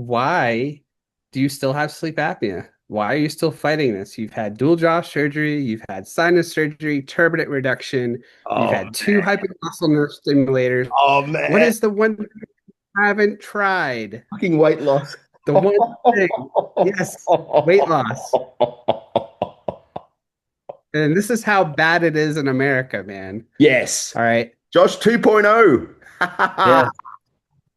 why do you still have sleep apnea? Why are you still fighting this? You've had dual jaw surgery, you've had sinus surgery, turbinate reduction, you've Oh had two man. hypoglossal nerve stimulators. Oh What man. is the one thing you haven't tried? Fucking weight loss. The one thing, yes, weight loss. And this is how bad it is in America, man. Yes. All right. Josh 2.0. Yeah.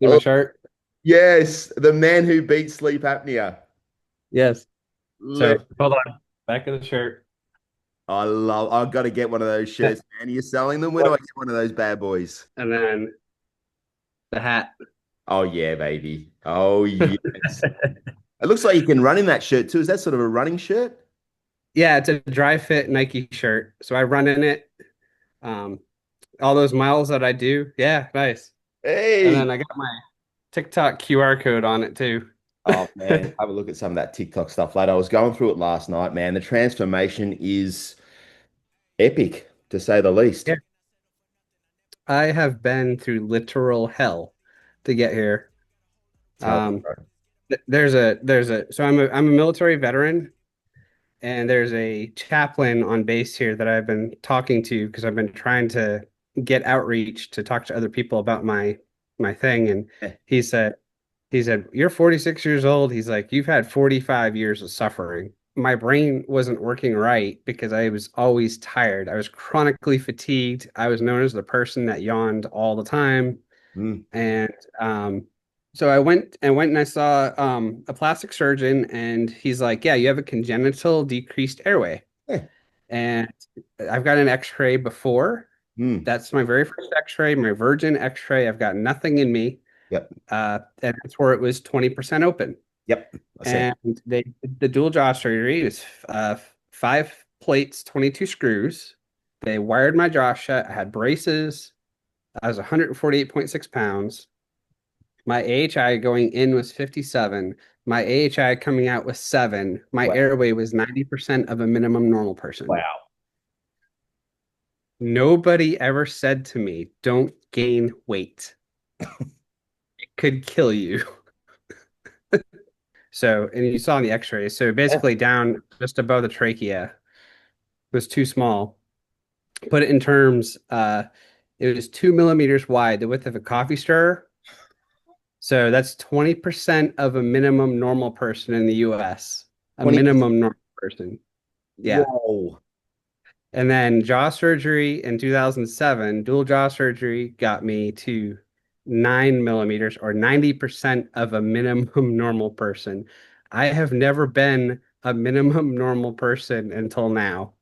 See my Oh, chart? yes, the man who beat sleep apnea. Yes. So Love hold on. Back of the shirt. I've got to get one of those shirts, man. Are you selling them? Where do I get one of those bad boys? And then the hat. Oh yeah, baby. Oh yes. It looks like you can run in that shirt too. Is that sort of a running shirt? Yeah, it's a dry fit Nike shirt. So I run in it. Um, all those miles that I do. Yeah, nice. And Hey. then I got my TikTok QR code on it too. Oh man, have a look at some of that TikTok stuff later. I was going through it last night, man. The transformation is epic, to say the least. Yeah. I have been through literal hell to get here. Tell me, Um, bro. so I'm a military veteran, and there's a chaplain on base here that I've been talking to because I've been trying to get outreach to talk to other people about my thing. And Eh, he said, you're 46 years old. He's like, you've had 45 years of suffering. My brain wasn't working right because I was always tired. I was chronically fatigued. I was known as the person that yawned all the time. mm, And so I went and I saw a plastic surgeon, and he's like, yeah, you have a congenital decreased airway. eh, And I've got an x-ray before. mm. That's my very first x-ray, my virgin x-ray. I've got nothing in me. Yep, And that's where it was 20% open. yep. I see. And they did the dual jaw surgery. It was five plates, 22 screws. They wired my jaw shut. I had braces. I was 148.6 pounds. My AHI going in was 57. My AHI coming out was 7. My Wow. airway was 90% of a minimum normal person. Wow. Nobody ever said to me, don't gain weight. It could kill you. So, and you saw in the x-rays. So Eh, basically down just above the trachea was too small. Put it in terms, it was 2 millimeters wide, the width of a coffee stirrer. So that's 20% of a minimum normal person in the US. A 20%. minimum normal person. Yeah. Whoa. And then jaw surgery in 2007, dual jaw surgery got me to 9 millimeters or 90% of a minimum normal person. I have never been a minimum normal person until now.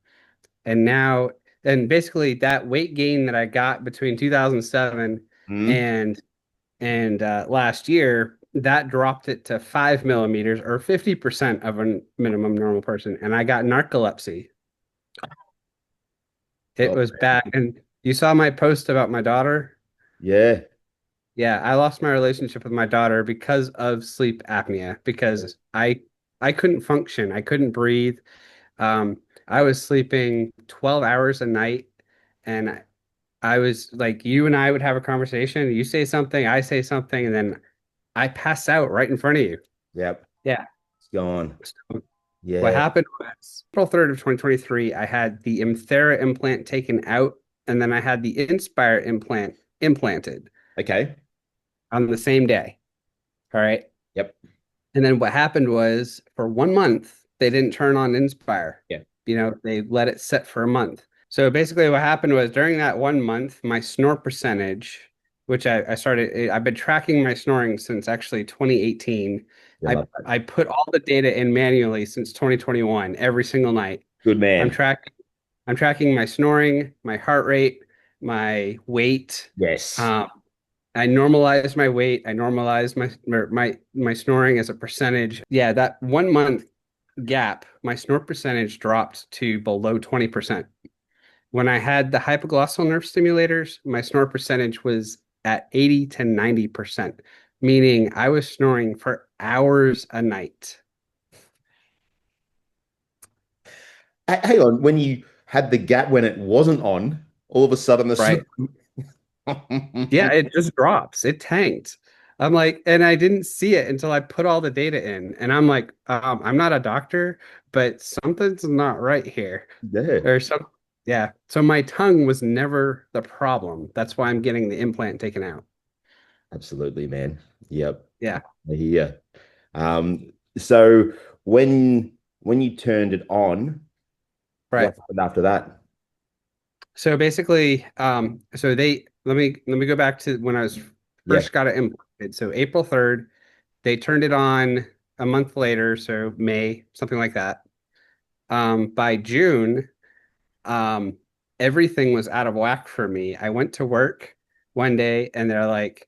And now, and basically that weight gain that I got between 2007 Mm. and last year, that dropped it to 5 millimeters or 50% of a minimum normal person. And I got narcolepsy. It Oh, was bad. And you saw my post about my daughter. yeah. Yeah, I lost my relationship with my daughter because of sleep apnea, because I couldn't function. I couldn't breathe. I was sleeping 12 hours a night, and I was like, you and I would have a conversation. You say something, I say something, and then I pass out right in front of you. Yep. Yeah. It's gone. So what Yeah. happened was April 3rd of 2023, I had the Imthera implant taken out, and then I had the Inspire implant implanted Okay. on the same day. All right. Yep. And then what happened was for 1 month, they didn't turn on Inspire. Yeah. They let it sit for a month. So basically, what happened was during that 1 month, my snore percentage, which I've been tracking my snoring since actually 2018. You I, love that. I put all the data in manually since 2021, every single night. Good I'm man. tracking, I'm tracking my snoring, my heart rate, my weight. Yes. Um, I normalized my weight. I normalized my snoring as a percentage. Yeah, that 1 month gap, my snore percentage dropped to below 20%. When I had the hypoglossal nerve stimulators, my snore percentage was at 80 to 90%, meaning I was snoring for hours a night. Hang on. When you had the gap when it wasn't on, all of a sudden the Right. Yeah, it just drops. It tanked. I'm like, and I didn't see it until I put all the data in. And I'm like, I'm not a doctor, but something's not right here. Yeah, Or some, yeah. So my tongue was never the problem. That's why I'm getting the implant taken out. absolutely, man. Yep. Yeah, I hear. So when you turned it on, right. what happened after that? So basically, so they let me go back to when I was Yeah. first got it implanted. So April 3rd, they turned it on a month later, so May, something like that. By June, um, everything was out of whack for me. I went to work one day and they're like,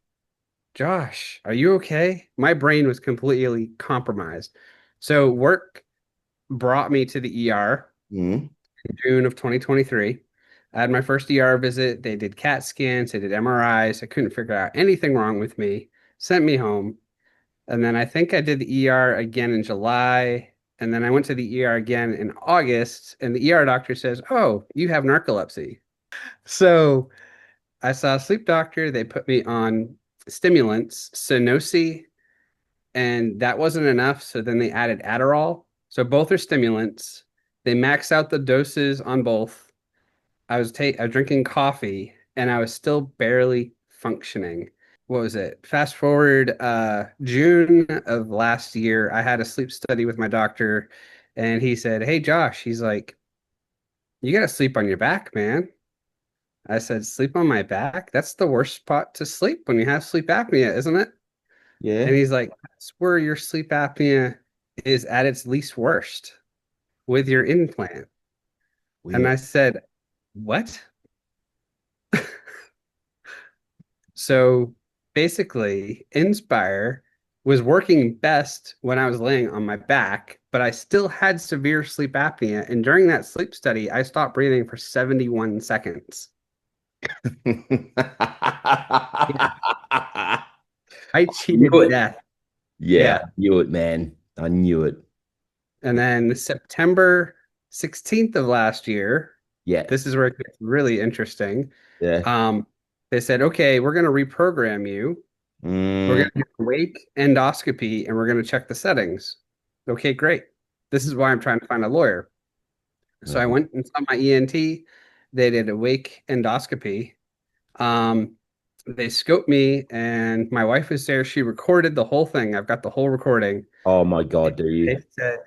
Josh, are you okay? My brain was completely compromised. So work brought me to the ER Mm. in June of 2023. I had my first ER visit. They did CAT scans, they did MRIs. I couldn't figure out anything wrong with me. Sent me home. And then I think I did the ER again in July. And then I went to the ER again in August. And the ER doctor says, "Oh, you have narcolepsy." So I saw a sleep doctor. They put me on stimulants, Sunosi, and that wasn't enough. So then they added Adderall. So both are stimulants. They max out the doses on both. I was drinking coffee and I was still barely functioning. What was it? Fast forward June of last year, I had a sleep study with my doctor and he said, "Hey Josh," he's like, "You gotta sleep on your back, man." I said, "Sleep on my back? That's the worst spot to sleep when you have sleep apnea, isn't it?" And Yeah. he's like, "That's where your sleep apnea is at its least worst with your implant." And Weird. I said, "What?" So basically, Inspire was working best when I was laying on my back, but I still had severe sleep apnea. And during that sleep study, I stopped breathing for 71 seconds. Yeah, I Knew cheated it. death. Yeah, I Yeah. knew it, man. I knew it. And then September 16th of last year, this Yes. is where it gets really interesting. Yeah. Um, they said, "Okay, we're going to reprogram you. We're Mm, going to do a wake endoscopy and we're going to check the settings." Okay, great. This is why I'm trying to find a lawyer. So I uh, went and saw my ENT. They did a wake endoscopy. Um, they scoped me, and my wife was there. She recorded the whole thing. I've got the whole recording. oh my God, do you? They said,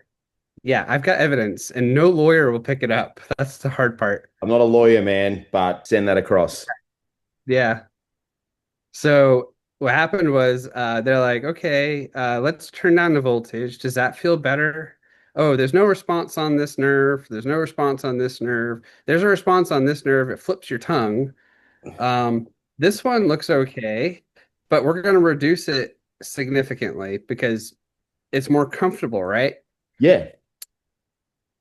"Yeah, I've got evidence," and no lawyer will pick it up. That's the hard part. I'm not a lawyer, man, but send that across. Yeah. So what happened was they're like, "Okay, let's turn down the voltage. Does that feel better?" "Oh, there's no response on this nerve. There's no response on this nerve. There's a response on this nerve. It flips your tongue. Um, this one looks okay, but we're going to reduce it significantly because it's more comfortable, right?" Yeah,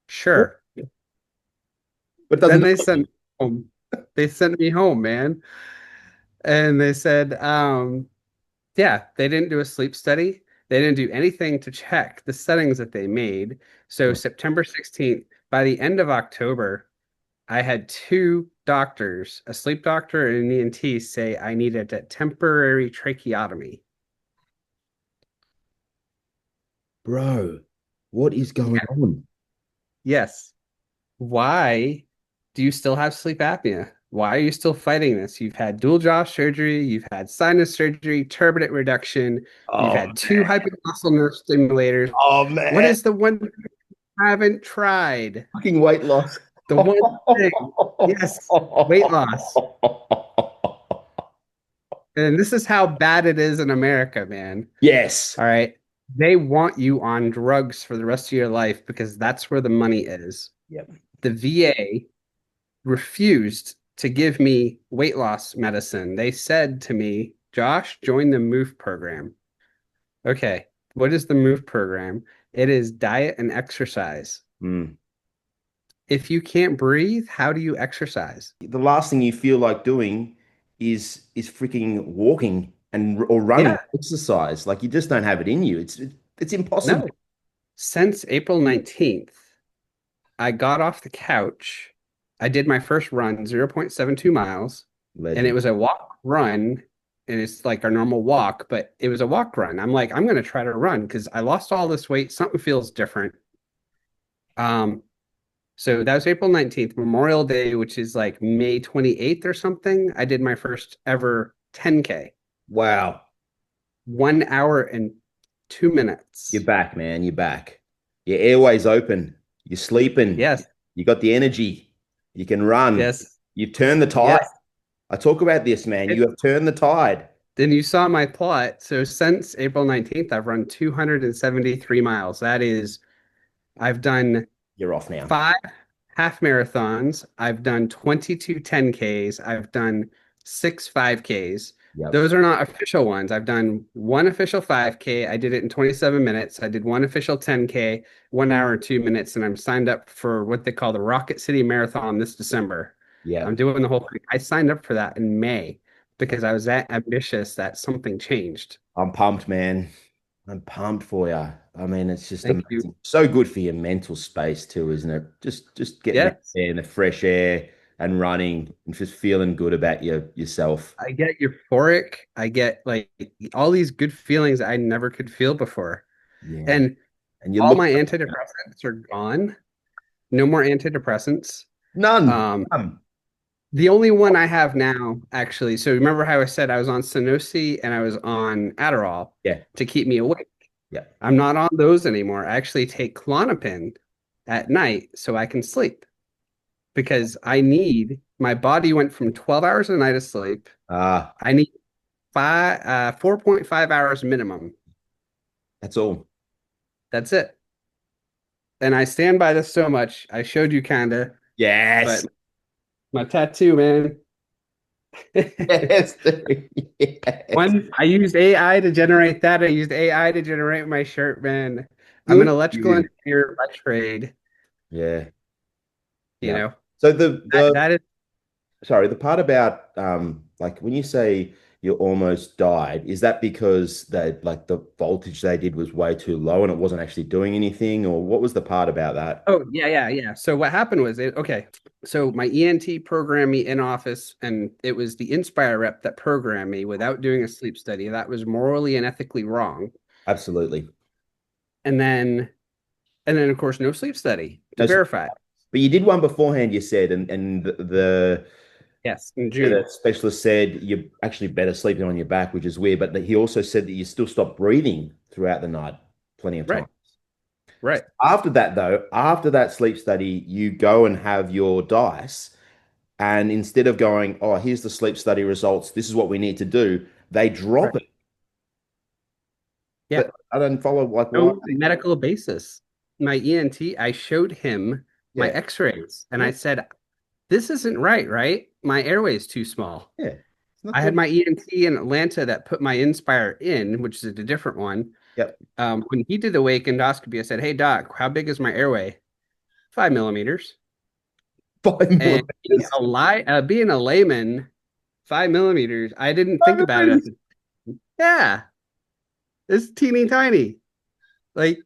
Sure. but it doesn't Then do they anything. sent home. They sent me home, man. And they said, yeah, they didn't do a sleep study. They didn't do anything to check the settings that they made. So September 16th, by the end of October, I had two doctors, a sleep doctor and an ENT, say I needed a temporary tracheotomy. Bro, what is going Yeah. on? Yes. Why do you still have sleep apnea? Why are you still fighting this? You've had dual jaw surgery, you've had sinus surgery, turbinate reduction, you've Oh had two man. hypoglossal nerve stimulators. Oh What man. is the one thing you haven't tried? Fucking weight loss. The one thing. Yes, weight loss. And this is how bad it is in America, man. Yes. All right. They want you on drugs for the rest of your life because that's where the money is. Yep. The VA refused to give me weight loss medicine. They said to me, "Josh, join the MOVE program." Okay, what is the MOVE program? It is diet and exercise. Mm. If you can't breathe, how do you exercise? The last thing you feel like doing is freaking walking and or running, Yeah, exercise. Like you just don't have it in you. It's impossible. no. Since April 19th, I got off the couch. I did my first run, 0.72 miles, and it Legend. was a walk run. and it's like our normal walk, but it was a walk run. I'm like, I'm gonna try to run because I lost all this weight. Something feels different. Um, so that was April 19th, Memorial Day, which is like May 28th or something. I did my first ever 10K, Wow. 1 hour and 2 minutes. You're back, man. You're back. Your airway's open. You're sleeping. Yes, You got the energy. You can run. yes, You've turned the tide. yes. I talk about this, man. You have turned the tide. Then you saw my plot. So since April 19th, I've run 273 miles. That is, I've done You're off now. 5 half marathons. I've done 22 10Ks. I've done 6 5Ks. Yep. Those are not official ones. I've done one official 5K. I did it in 27 minutes. I did one official 10K, 1 hour and 2 minutes, and I'm signed up for what they call the Rocket City Marathon this December. I'm Yep. doing the whole thing. I signed up for that in May because I was that ambitious that something changed. I'm pumped, man. I'm pumped for you. I mean, it's just Thank you. amazing. So good for your mental space too, isn't it? Just getting out Yes. there in the fresh air and running and just feeling good about yourself. I get euphoric. I get like all these good feelings I never could feel before. Yeah. And And you all look my antidepressants are gone. No more antidepressants. none. Um, None. the only one I have now, actually, so remember how I said I was on Sunosi and I was on Adderall Yeah. to keep me awake. Yeah. I'm not on those anymore. I actually take Klonopin at night so I can sleep because I need my body went from 12 hours a night of sleep. Ah, I need 4.5 hours minimum. that's all. That's it. And I stand by this so much. I showed you kind of, Yes. but my tattoo, man. Yes, dude. Yes. One, I used AI to generate that. I used AI to generate my shirt, man. I'm an Good for electrical you. engineer by trade, Yeah. you Yeah. know. So the That is sorry, the part about like when you say you almost died, is that because they like the voltage they did was way too low and it wasn't actually doing anything, or what was the part about that? oh yeah, yeah, yeah. So what happened was okay. So my ENT programmed me in office, and it was the Inspire rep that programmed me without doing a sleep study. That was morally and ethically wrong. Absolutely. And then of course no sleep study to No, verify. but you did one beforehand, you said, and Yes, in the June. specialist said you're actually better sleeping on your back, which is weird. But he also said that you still stop breathing throughout the night plenty of Right, time. right. After that, though, after that sleep study, you go and have your dice. And instead of going, oh, here's the sleep study results, this is what we need to do, they Right. drop it. Yeah. But I don't follow like why. No medical basis. My ENT, I showed him my Yeah. x-rays and I Yeah. said, this isn't right, right? My airway is too small. Yeah. It's not I had doing. my ENT in Atlanta that put my Inspire in, which is a different one. Yep. When he did the wake endoscopy, I said, hey, doc, how big is my airway? 5 millimeters. 5 millimeters. And being a layman, 5 millimeters, I didn't think Five about it millimeters. yeah, it's teeny tiny. Like,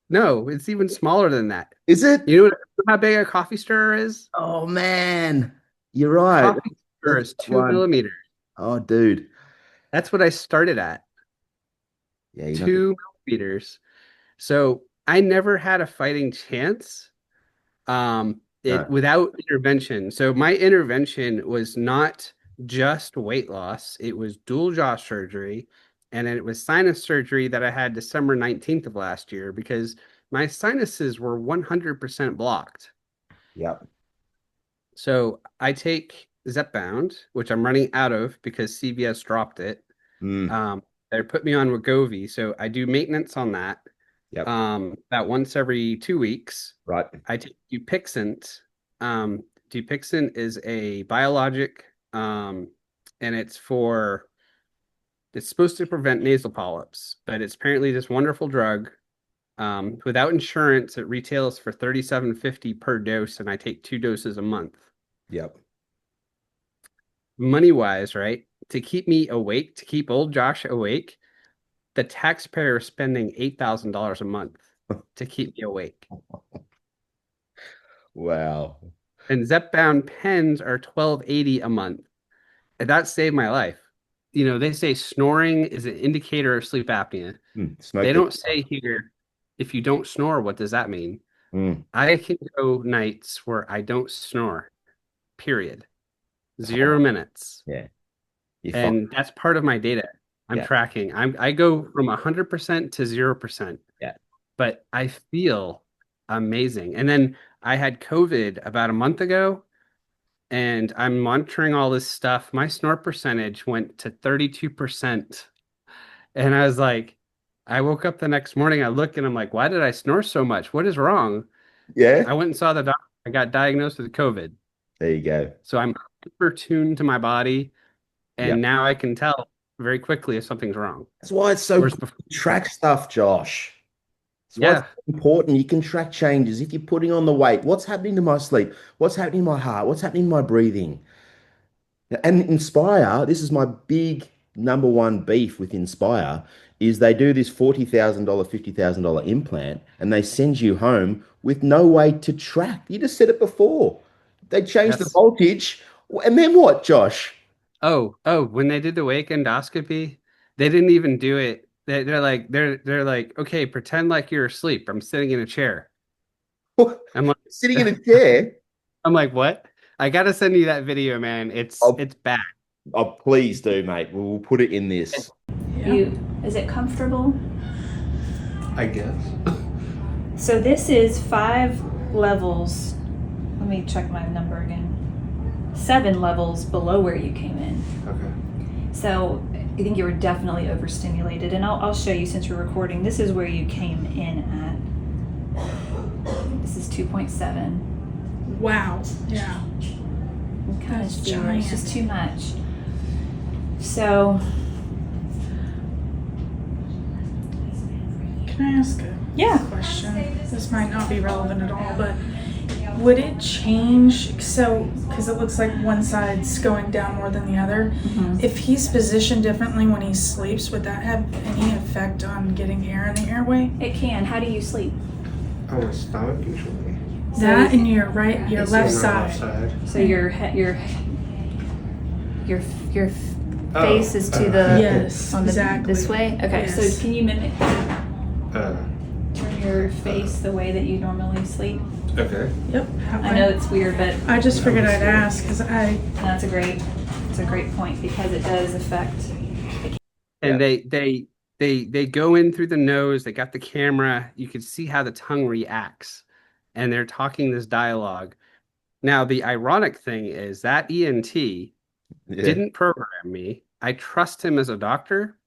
no, it's even smaller than that. Is it? You know how big a coffee stirrer is? Oh man. You're right. Coffee stirrer That's is that two one. millimeters. Oh, dude. That's what I started at, Yeah, you're not good. 2 millimeters. So I never had a fighting chance it No. without intervention. So my intervention was not just weight loss, it was dual jaw surgery, and then it was sinus surgery that I had December 19th of last year because my sinuses were 100% blocked. Yep. So I take Zepbound, which I'm running out of because CVS dropped it. Mm. Um, they put me on Wegovy, so I do maintenance on that Yep. about once every 2 weeks. Right. I take Dupixent. Dupixent is a biologic, and it's supposed to prevent nasal polyps, but it's apparently this wonderful drug. Without insurance, it retails for 37.50 per dose, and I take 2 doses a month. Yep. Money wise, right? To keep me awake, to keep old Josh awake, the taxpayer is spending $8,000 a month to keep me awake. Wow. And Zepbound pens are 12.80 a month. And that saved my life. they say snoring is an indicator of sleep apnea. They Smoke the. don't say here, if you don't snore, what does that mean? Mm. I can go nights where I don't snore, period. Oh my, 0 minutes. yeah. You find. And that's part of my data I'm Yeah. tracking. I go from 100% to 0%, Yeah. but I feel amazing. And then I had COVID about a month ago, and I'm monitoring all this stuff. My snore percentage went to 32%. And I was like, I woke up the next morning, I look and I'm like, why did I snore so much? What is wrong? Yeah. I went and saw the doctor. I got diagnosed with COVID. There you go. So I'm hyper tuned to my body, Yeah. and now I can tell very quickly if something's wrong. That's why it's so Whereas good before, to track stuff, Josh. That's why it's yeah. important. You can track changes. If you're putting on the weight, what's happening to my sleep? What's happening in my heart? What's happening in my breathing? And Inspire, this is my big number one beef with Inspire, is they do this $40,000, $50,000 implant and they send you home with no way to track. You just said it before. They change the Yes. voltage. And then what, Josh? Oh, when they did the wake endoscopy, they didn't even do it. They're like, okay, pretend like you're asleep. I'm sitting in a chair. I'm like, Sitting in a chair. I'm like, what? I gotta send you that video, man. It's Oh, it's bad. oh, please do, mate. We'll put it in this. You, is it comfortable? I guess. So this is 5 levels. Let me check my number again. 7 levels below where you came in. Okay. So I think you were definitely overstimulated. And I'll show you since you're recording. This is where you came in at. This is 2.7. Wow. Yeah. You kind of That's feel it. It's giant. just too much. So Can I ask a yeah. question? This might not be relevant at all, but would it change? So, because it looks like one side's going down more than the other. Mhm. If he's positioned differently when he sleeps, would that have any effect on getting air in the airway? It can. How do you sleep? On my stomach usually. That and your right, your It's left On my left side. side. So your face is to the Yes, on the exactly. this way. Okay, Yes. so can you mimic Uh, turn your face the way that you normally sleep? okay. Yep. I know it's weird, but I just figured I'd ask because that's it's a great point because it does affect. And they go in through the nose, they got the camera, you can see how the tongue reacts, and they're talking this dialogue. Now, the ironic thing is that ENT Yeah. didn't program me. I trust him as a doctor.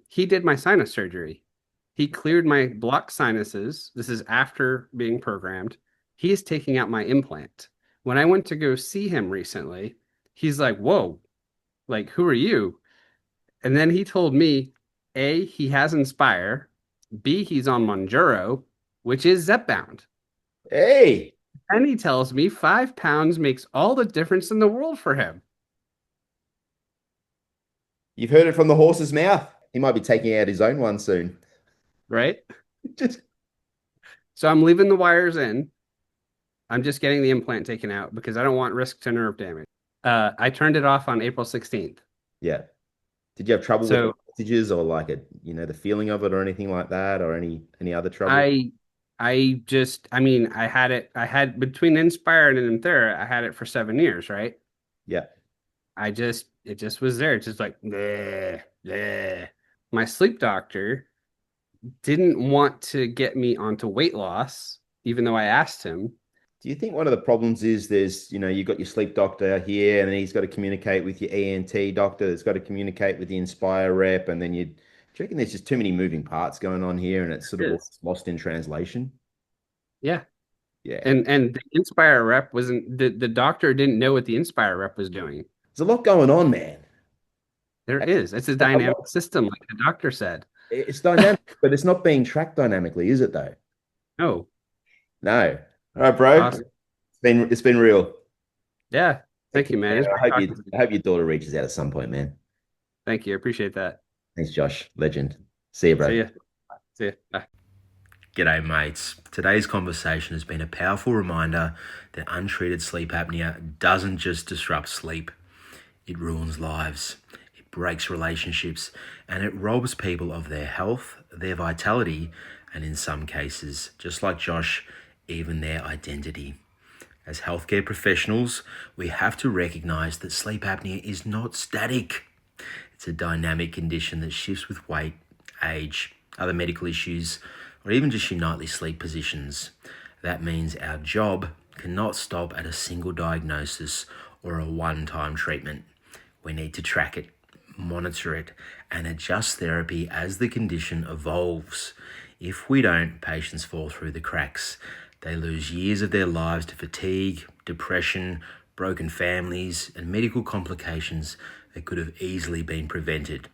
He did my sinus surgery. He cleared my blocked sinuses. This is after being programmed. He is taking out my implant. When I went to go see him recently, he's like, "Whoa, like who are you?" And then he told me, A, he has Inspire, B, he's on Monjuro, which is Zepbound. Hey, And he tells me 5 pounds makes all the difference in the world for him, you've heard it from the horse's mouth. He might be taking out his own one soon. right? Just, So I'm leaving the wires in. I'm just getting the implant taken out because I don't want risk to nerve damage. I turned it off on April 16th. yeah. Did you have trouble with the So messages or like it, the feeling of it or anything like that or any other trouble? I I mean, I had between Inspire and Inthera, I had it for 7 years, right? Yeah. It just was there. It's just like, bleh, bleh. My sleep doctor didn't want to get me onto weight loss, even though I asked him. Do you think one of the problems is there's, you've got your sleep doctor here and then he's got to communicate with your ENT doctor that's got to communicate with the Inspire rep and then do you reckon there's just too many moving parts going on here and it's sort of It all is. lost in translation? Yeah. Yeah. And the Inspire rep wasn't the doctor didn't know what the Inspire rep was doing. There's a lot going on, man. There is. It's a A lot. dynamic system, like the doctor said. It's dynamic, but it's not being tracked dynamically, is it though? No. No. All right, bro. Awesome. It's been real. Yeah. Thank Thank you, you, man. man. It's great talking to you. I hope your daughter reaches out at some point, man. Thank you. I appreciate that. Thanks, Josh. Legend. See you, See bro. ya. See ya. Bye. G'day, mates. Today's conversation has been a powerful reminder that untreated sleep apnea doesn't just disrupt sleep, it ruins lives. It breaks relationships, and it robs people of their health, their vitality, and in some cases, just like Josh, even their identity. As healthcare professionals, we have to recognize that sleep apnea is not static. It's a dynamic condition that shifts with weight, age, other medical issues, or even just your nightly sleep positions. That means our job cannot stop at a single diagnosis or a one-time treatment. We need to track it, monitor it, and adjust therapy as the condition evolves. If we don't, patients fall through the cracks. They lose years of their lives to fatigue, depression, broken families, and medical complications that could have easily been prevented.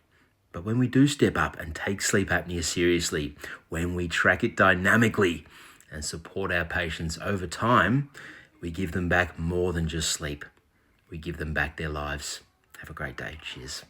But when we do step up and take sleep apnea seriously, when we track it dynamically and support our patients over time, we give them back more than just sleep. We give them back their lives. Have a great day. Cheers.